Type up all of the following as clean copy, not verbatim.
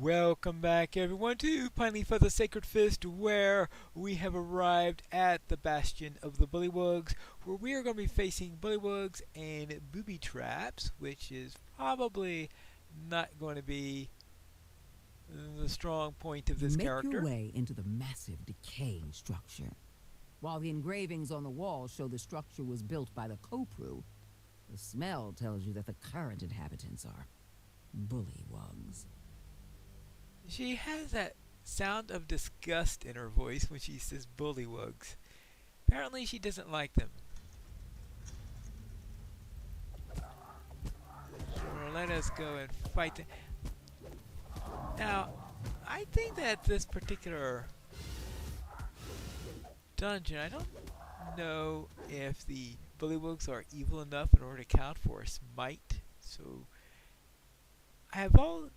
Welcome back, everyone, to Pineleaf of the Sacred Fist, where we have arrived at the bastion of the Bullywugs, where we are going to be facing Bullywugs and Booby traps, which is probably not going to be the strong point of this character. You make your way into the massive, decaying structure. While the engravings on the wall show the structure was built by the Kopru, the smell tells you that the current inhabitants are Bullywugs. She has that sound of disgust in her voice when she says Bullywugs. Apparently she doesn't like them. So let us go and fight them. Now, I think that this particular dungeon, I don't know if the Bullywugs are evil enough in order to count for a smite. So I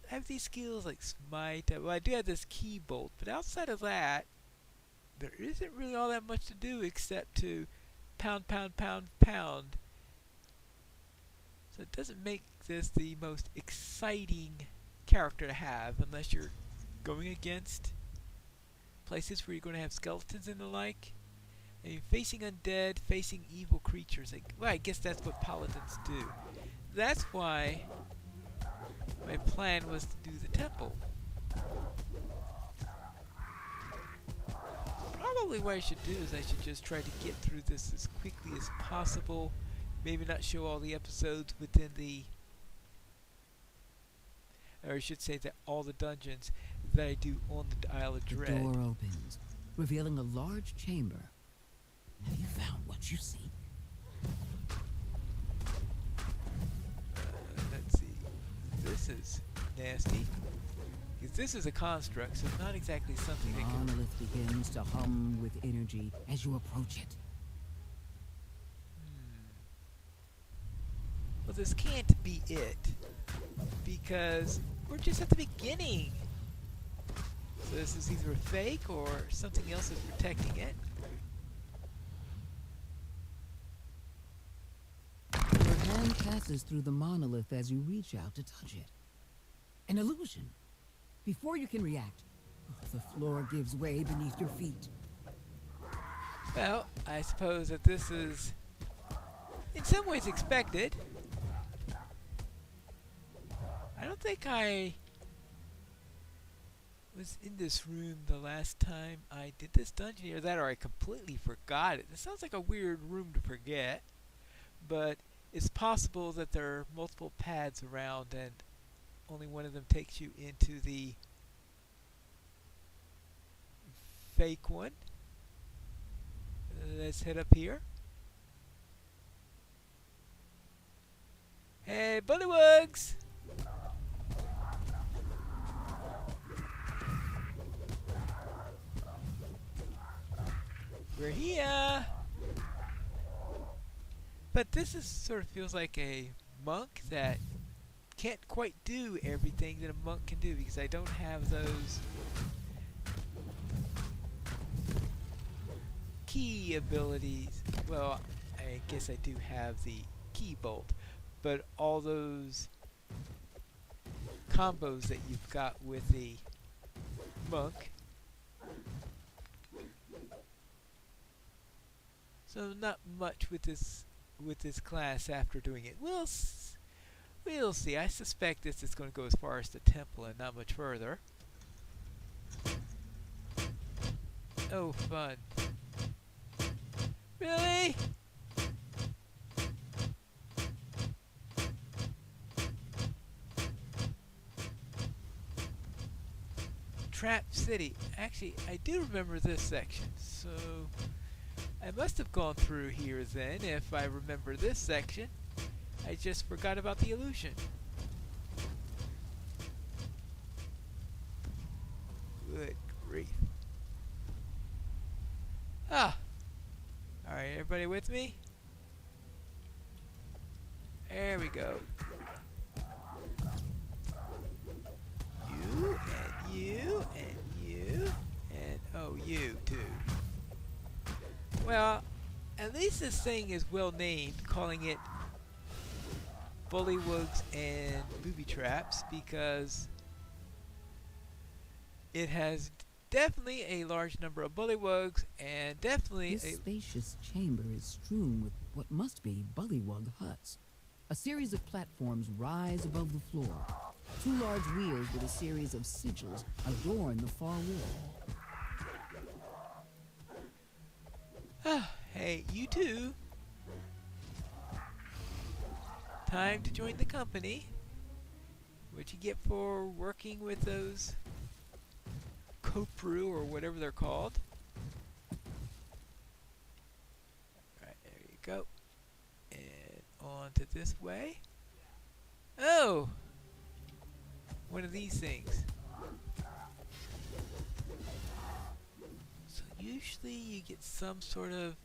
have these skills like smite. Well, I do have this key bolt, but outside of that, there isn't really all that much to do except to pound, pound, pound, pound. So it doesn't make this the most exciting character to have unless you're going against places where you're going to have skeletons and the like. And you're facing undead, facing evil creatures. Well, I guess that's what paladins do. That's why my plan was to do the temple. Probably what I should do is I should just try to get through this as quickly as possible. Maybe not show all the episodes within the... or I should say that all the dungeons that I do on the Isle of Dread. The door opens, revealing a large chamber. Have you found what you seek? Let's see. This is nasty. Because this is a construct, so it's not exactly something The that can... monolith begins to hum with energy as you approach it. Well, this can't be it. Because we're just at the beginning. So this is either a fake or something else is protecting it. Your hand passes through the monolith as you reach out to touch it. An illusion. Before you can react, the floor gives way beneath your feet. Well, I suppose that this is in some ways expected. I don't think I was in this room the last time I did this dungeon, or that, or I completely forgot it. This sounds like a weird room to forget, but it's possible that there are multiple paths around and only one of them takes you into the fake one. Let's head up here. Hey, Bullywugs! We're here! But this is sort of feels like a monk that can't quite do everything that a monk can do because I don't have those key abilities. Well, I guess I do have the key bolt, but all those combos that you've got with the monk. So not much with this class after doing it. We'll see. I suspect this is going to go as far as the temple and not much further. Oh, fun. Really? Trap City. Actually, I do remember this section, so I must have gone through here then if I remember this section. I just forgot about the illusion. Good grief. Ah! Alright, everybody with me? There we go. You, and you, and you, and oh, you too. Well, at least this thing is well named, calling it Bullywugs and Booby Traps, because It has definitely a large number of bullywugs and definitely This a. spacious chamber is strewn with what must be bullywug huts. A series of platforms rise above the floor. Two large wheels with a series of sigils adorn the far wall. Hey, you two. Time to join the company. What you get for working with those Copru or whatever they're called. Alright, there you go. And on to this way. Oh! One of these things. So usually you get some sort of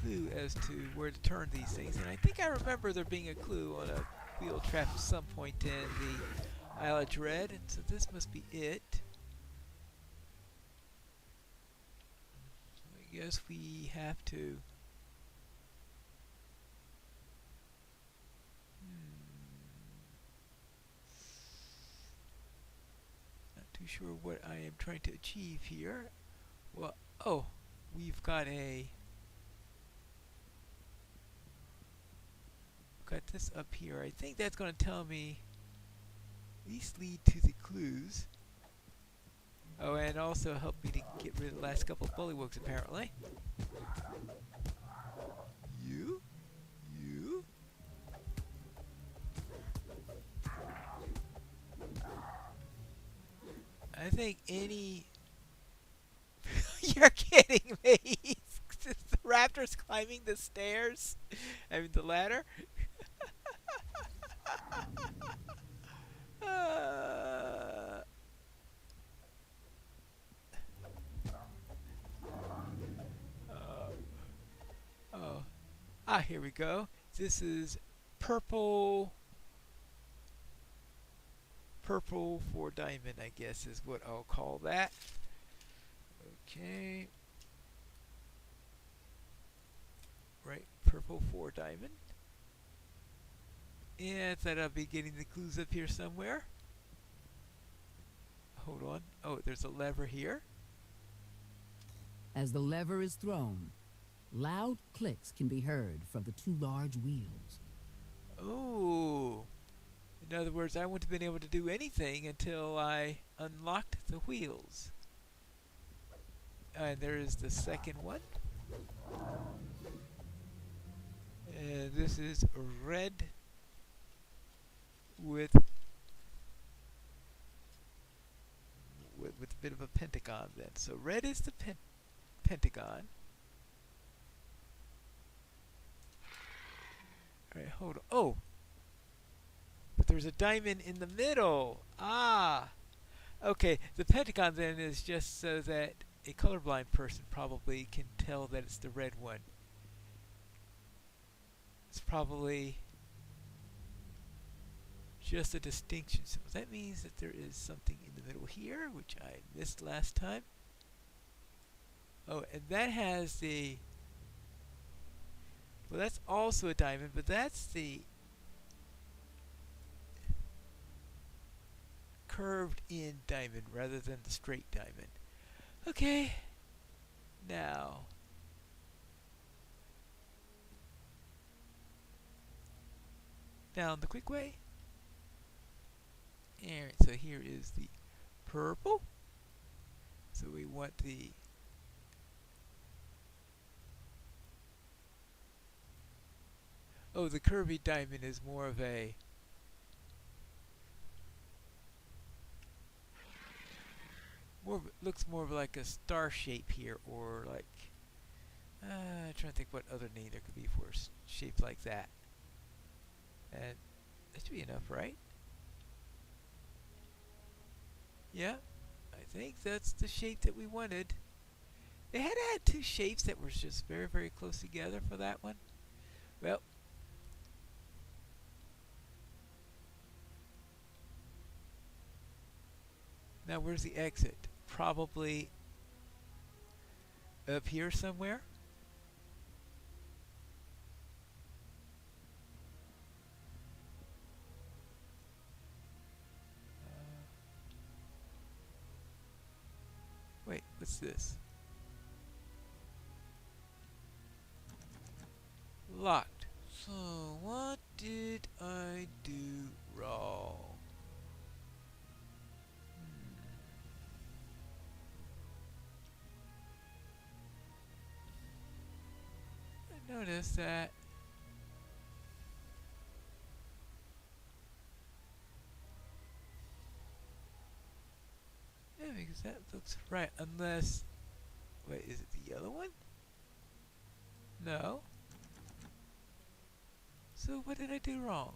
clue as to where to turn these things. And I think I remember there being a clue on a wheel trap at some point in the Isle of Dread. And so this must be it. I guess we have to. Not too sure what I am trying to achieve here. Well, oh, we've got this up here. I think that's going to tell me at least lead to the clues. Oh, and also help me to get rid of the last couple of bullywugs, apparently. You? I think any... You're kidding me! The raptor's climbing the stairs? I mean, the ladder? Oh. Ah, here we go. This is purple for diamond, I guess is what I'll call that. Okay. Right, purple for diamond. And I thought I'll be getting the clues up here somewhere. Hold on. Oh, there's a lever here. As the lever is thrown, loud clicks can be heard from the two large wheels. Oh. In other words, I wouldn't have been able to do anything until I unlocked the wheels. And there is the second one. And this is red with a bit of a pentagon then. So red is the pentagon. Alright, hold on. Oh! But there's a diamond in the middle. Ah! Okay, the pentagon then is just so that a colorblind person probably can tell that it's the red one. It's probably just a distinction symbol. That means that there is something in the middle here, which I missed last time. Oh, and that has the... Well, that's also a diamond, but that's the curved in diamond rather than the straight diamond. Okay. Now. Down the quick way. Alright, so here is the purple. So we want the... Oh, the curvy diamond is more of a... looks more of like a star shape here, or like... I'm trying to think what other name there could be for a shape like that. And that should be enough, right? Yeah, I think that's the shape that we wanted. They had two shapes that were just very, very close together for that one. Well, now where's the exit? Probably up here somewhere. What's this? Locked. So, what did I do wrong? I noticed that. Yeah, because that looks right. Unless, wait, is it the yellow one? No. So what did I do wrong?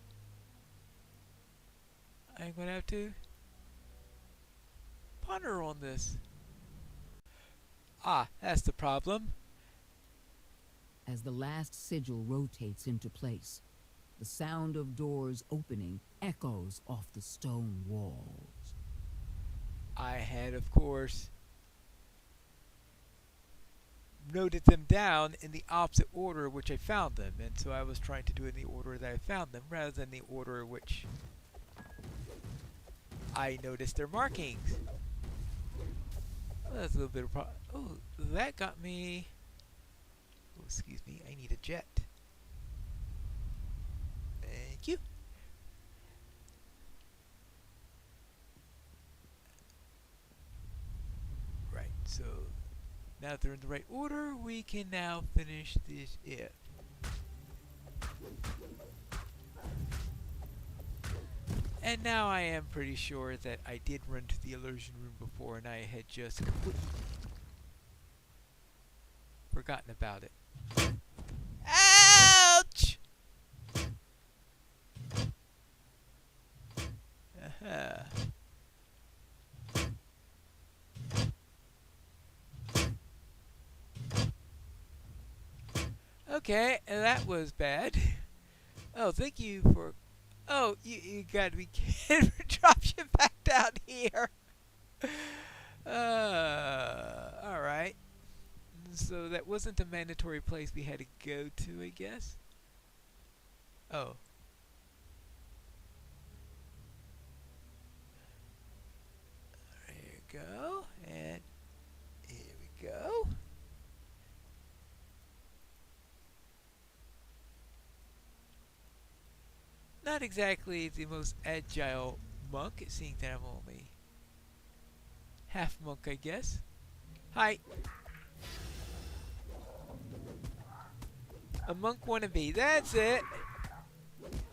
I'm gonna have to ponder on this. Ah, that's the problem. As the last sigil rotates into place, the sound of doors opening echoes off the stone walls. I had, of course, noted them down in the opposite order which I found them, and so I was trying to do it in the order that I found them, rather than the order which I noticed their markings. Well, that's a little bit of problem. Oh, that got me. Oh, excuse me, I need a jet. Thank you. Right, so now that they're in the right order, we can now finish this if. And now I am pretty sure that I did run to the illusion room before and I had just completely forgotten about it. Ouch! Uh-huh. Okay, that was bad. Oh, thank you for... Oh, you gotta be kidding. Drop you back down here. Alright. So that wasn't a mandatory place we had to go to, I guess? Oh. There you go. And here we go. Not exactly the most agile monk, seeing that I'm only half monk, I guess. Hi. A monk wannabe. That's it.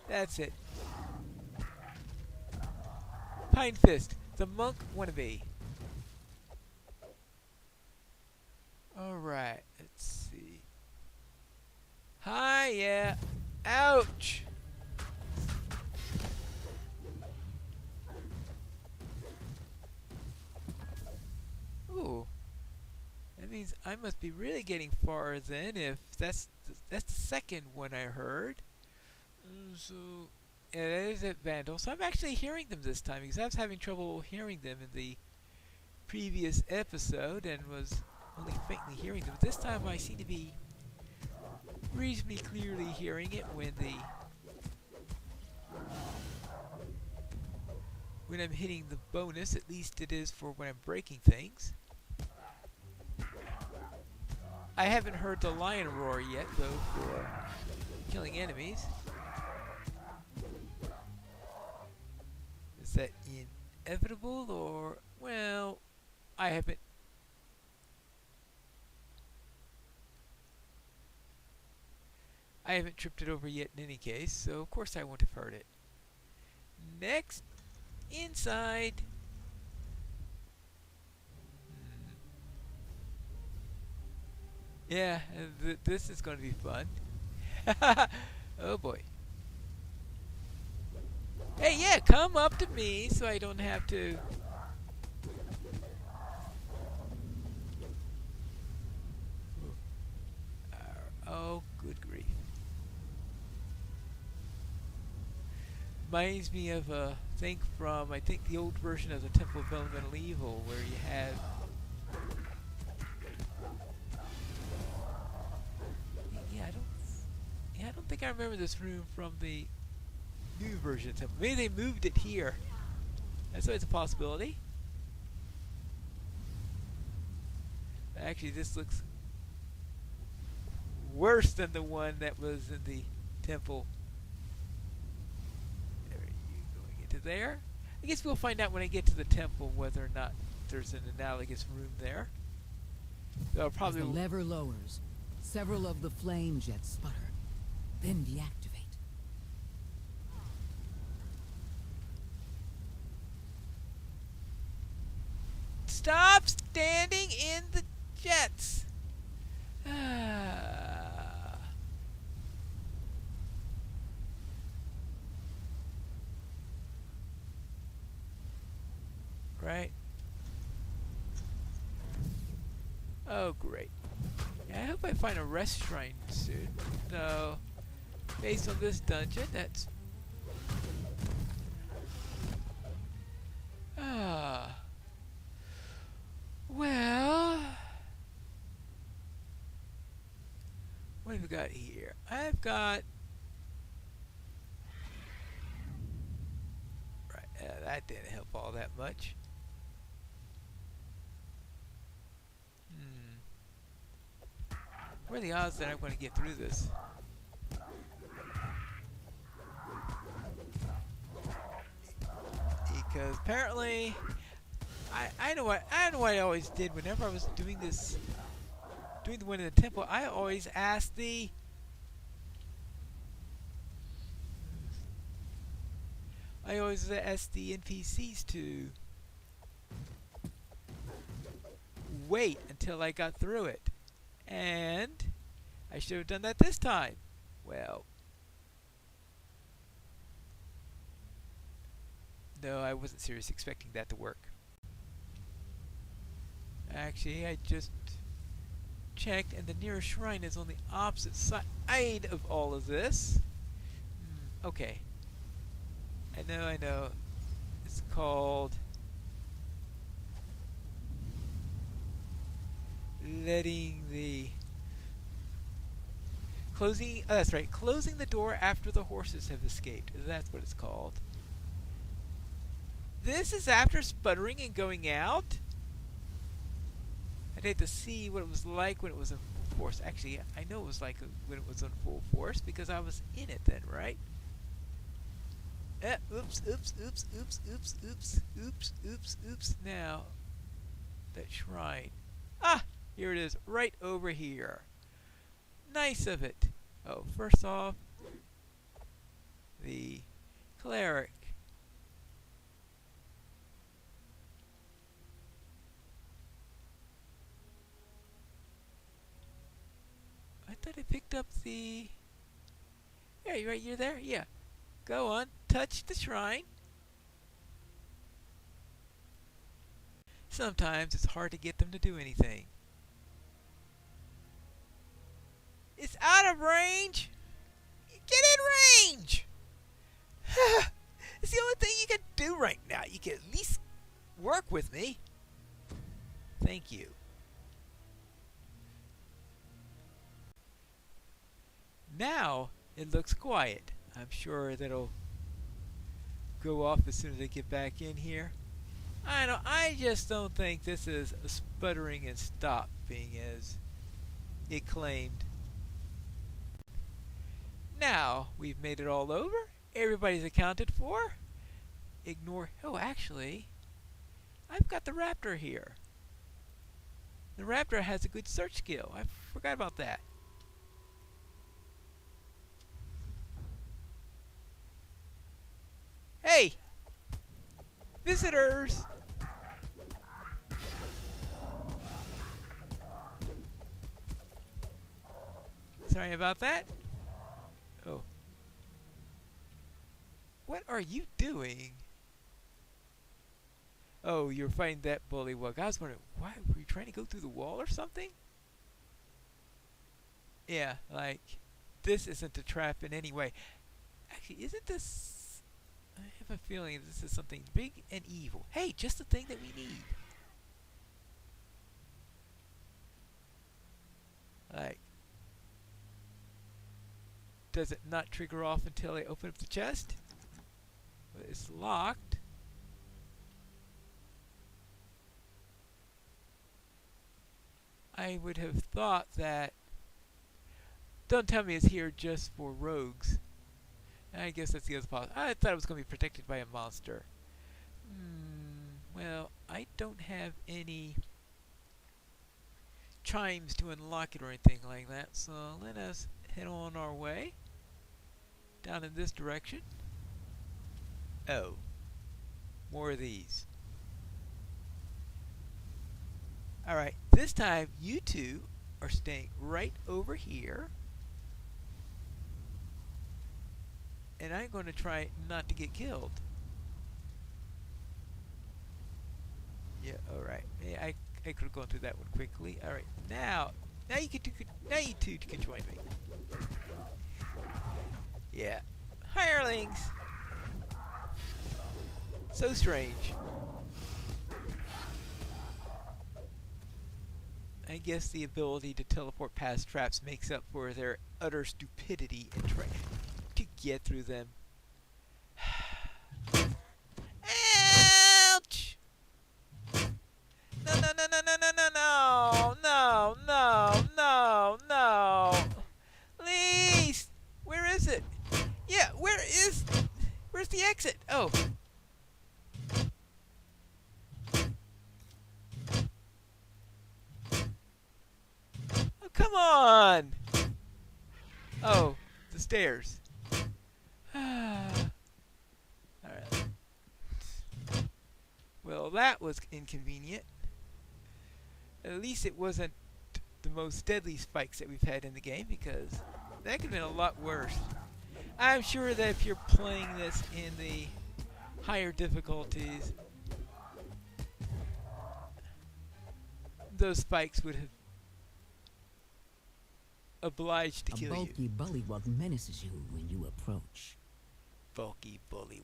That's it. Pine Fist, the monk wannabe. Alright, let's see. Hi, yeah. Ouch! Ooh. That means I must be really getting far then if that's the second one I heard. So, yeah, that is at Vandal. So I'm actually hearing them this time because I was having trouble hearing them in the previous episode and was only faintly hearing them. This time I seem to be reasonably clearly hearing it when I'm hitting the bonus. At least it is for when I'm breaking things. I haven't heard the lion roar yet, though, for killing enemies. Is that inevitable, or... Well, I haven't... I haven't tripped it over yet in any case, so of course I won't have heard it. Next, inside. Yeah, this is going to be fun. Oh boy. Hey, yeah, come up to me so I don't have to... Oh, good grief. Reminds me of a thing from, I think, the old version of the Temple of Elemental Evil, where you had... I don't think I remember this room from the new version of Temple. Maybe they moved it here. That's always a possibility. Actually, this looks worse than the one that was in the temple. There you going into there. I guess we'll find out when I get to the temple whether or not there's an analogous room there. They'll probably. As the lever lowers, several of the flame jets sputter, then deactivate. Stop standing in the jets. Right. Oh, great. Yeah, I hope I find a rest shrine soon. No. Based on this dungeon, that's... Ah. Well... What have we got here? I've got... Right, that didn't help all that much. What are the odds that I'm going to get through this? Because apparently, I know what I always did whenever I was doing this, doing the one in the temple. I always asked the NPCs to wait until I got through it. And I should have done that this time. Well, no, I wasn't seriously expecting that to work. Actually, I just checked, and the nearest shrine is on the opposite side of all of this. Okay. I know. It's called closing. Oh, that's right. Closing the door after the horses have escaped. That's what it's called. This is after sputtering and going out. I'd hate to see what it was like when it was in full force. Actually, I know it was like when it was in full force because I was in it then, right? Oops. Now, that shrine. Ah, here it is, right over here. Nice of it. Oh, first off, the cleric. I thought I picked up the... Yeah, you're there? Yeah. Go on, touch the shrine. Sometimes it's hard to get them to do anything. It's out of range! Get in range! It's the only thing you can do right now. You can at least work with me. Thank you. Now it looks quiet. I'm sure that'll go off as soon as I get back in here. I just don't think this is a sputtering and stopping as it claimed. Now we've made it all over. Everybody's accounted for. Ignore... Oh, actually, I've got the raptor here. The raptor has a good search skill. I forgot about that. Hey! Visitors! Sorry about that. Oh. What are you doing? Oh, you're fighting that bullywug. I was wondering, why were you trying to go through the wall or something? Yeah, like, this isn't a trap in any way. Actually, isn't this... I have a feeling this is something big and evil. Hey, just the thing that we need. Like, does it not trigger off until I open up the chest? Well, it's locked. I would have thought that. Don't tell me it's here just for rogues. I guess that's the other part. I thought it was going to be protected by a monster. Well, I don't have any chimes to unlock it or anything like that, so let us head on our way down in this direction. Oh, more of these. Alright, this time you two are staying right over here. And I'm going to try not to get killed. Yeah, alright. Yeah, I could have gone through that one quickly. Alright, now you two can join me. Yeah. Hirelings! So strange. I guess the ability to teleport past traps makes up for their utter stupidity in trying to get through them. Ouch! No, no, no, no, no, no, no, no, no, no, no, no. Please! Where is it? Yeah, where's the exit? Oh. Oh, come on! Oh, the stairs. Alright. Well, that was inconvenient. At least it wasn't the most deadly spikes that we've had in the game, because that could have been a lot worse. I'm sure that if you're playing this in the higher difficulties, those spikes would have obliged to kill you. A bulky bullywug menaces you when you approach. Bulky bullywug.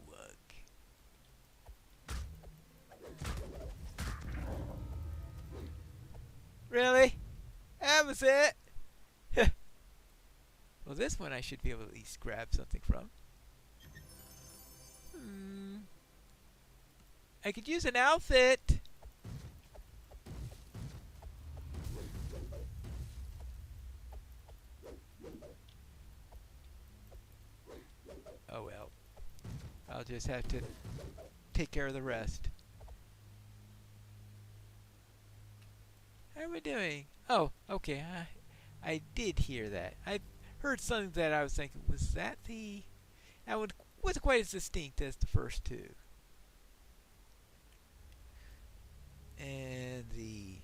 Really? That was it? Well, this one I should be able to at least grab something from. I could use an outfit. Oh well. I'll just have to take care of the rest. How are we doing? Oh, okay. I did hear that. I heard something that I was thinking, was that the... That one wasn't quite as distinct as the first two. And the...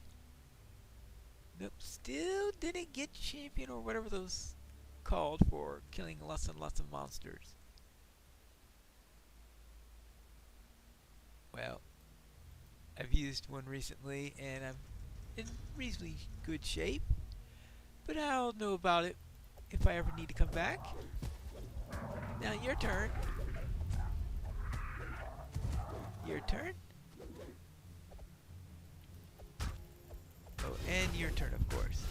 Nope, still didn't get champion or whatever those called for killing lots and lots of monsters. Well, I've used one recently and I'm in reasonably good shape, but I'll know about it if I ever need to come back. Now your turn. Your turn. Oh, and your turn, of course.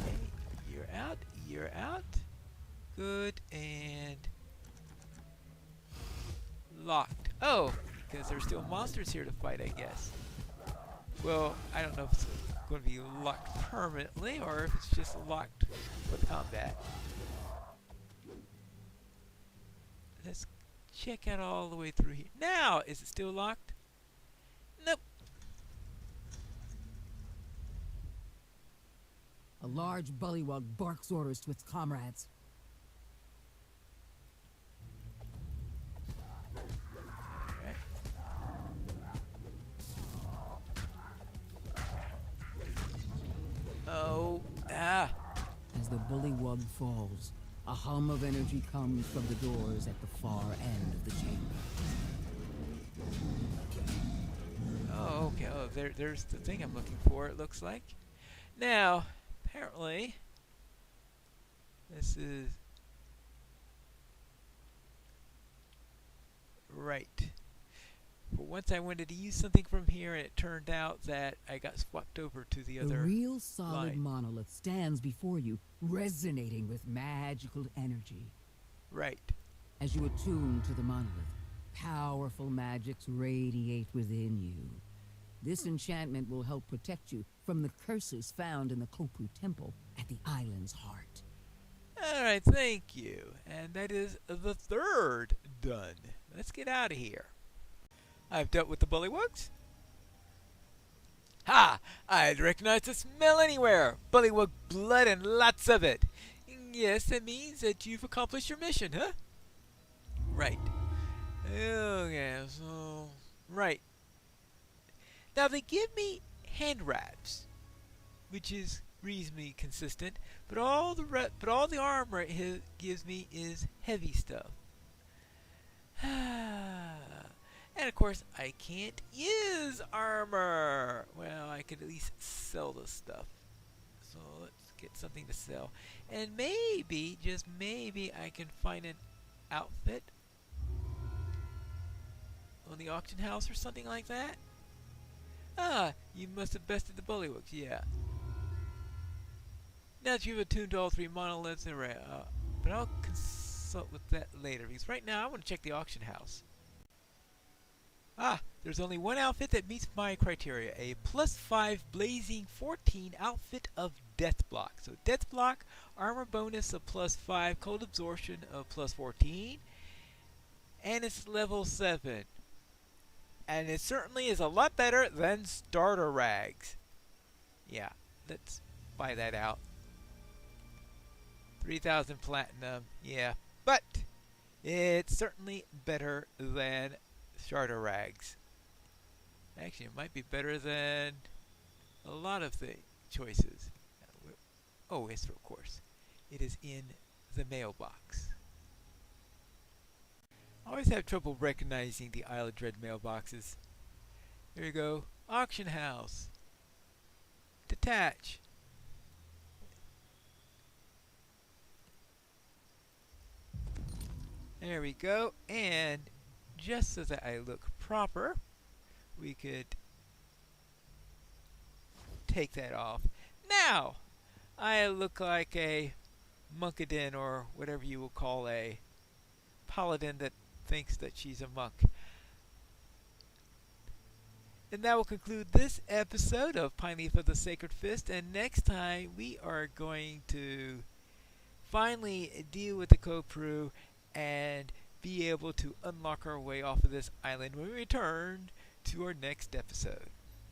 Okay, you're out. You're out. Good, and locked. Oh, because there's still monsters here to fight, I guess. Well, I don't know if it's going to be locked permanently or if it's just locked for combat. Let's check out all the way through here. Now, is it still locked? Nope. A large bullywug barks orders to its comrades. Oh, ah. As the bullywug falls, a hum of energy comes from the doors at the far end of the chamber. Oh, okay. Oh, there's the thing I'm looking for, it looks like. Now, apparently, this is... Right. But once I wanted to use something from here, and it turned out that I got swapped over to the other The real solid line. monolith stands before you, resonating with magical energy. Right. As you attune to the monolith, Powerful magics radiate within you. This enchantment will help protect you from the curses found in the Kopru Temple at the island's heart. Alright, thank you. And that is the third done. Let's get out of here. I've dealt with the Bullywugs. Ha! I'd recognize the smell anywhere. Bullywug blood and lots of it. Yes, that means that you've accomplished your mission, huh? Right. Okay, so... Right. Now they give me hand wraps, which is reasonably consistent, but all the armor it gives me is heavy stuff. And of course, I can't use armor. Well, I could at least sell this stuff. So let's get something to sell. And maybe, just maybe, I can find an outfit on the auction house or something like that. Ah, you must have bested the Bullywugs, yeah. Now that you've attuned to all three monoliths, but I'll consult with that later, because right now I want to check the auction house. Ah, there's only one outfit that meets my criteria, a +5 Blazing 14 outfit of Death Block. So Death Block, armor bonus of +5, cold absorption of +14, and it's level 7. And it certainly is a lot better than starter rags. Yeah, let's buy that out. 3,000 platinum, yeah. But it's certainly better than starter rags. Actually, it might be better than a lot of the choices. Oh, yes, of course. It is in the mailbox. I always have trouble recognizing the Isle of Dread mailboxes. Here you go. Auction house. Detach. There we go. And just so that I look proper, we could take that off. Now, I look like a Monkadin, or whatever you will call a paladin that thinks that she's a monk. And that will conclude this episode of Pineleaf of the Sacred Fist. And next time we are going to finally deal with the Kopru and be able to unlock our way off of this island when we return to our next episode.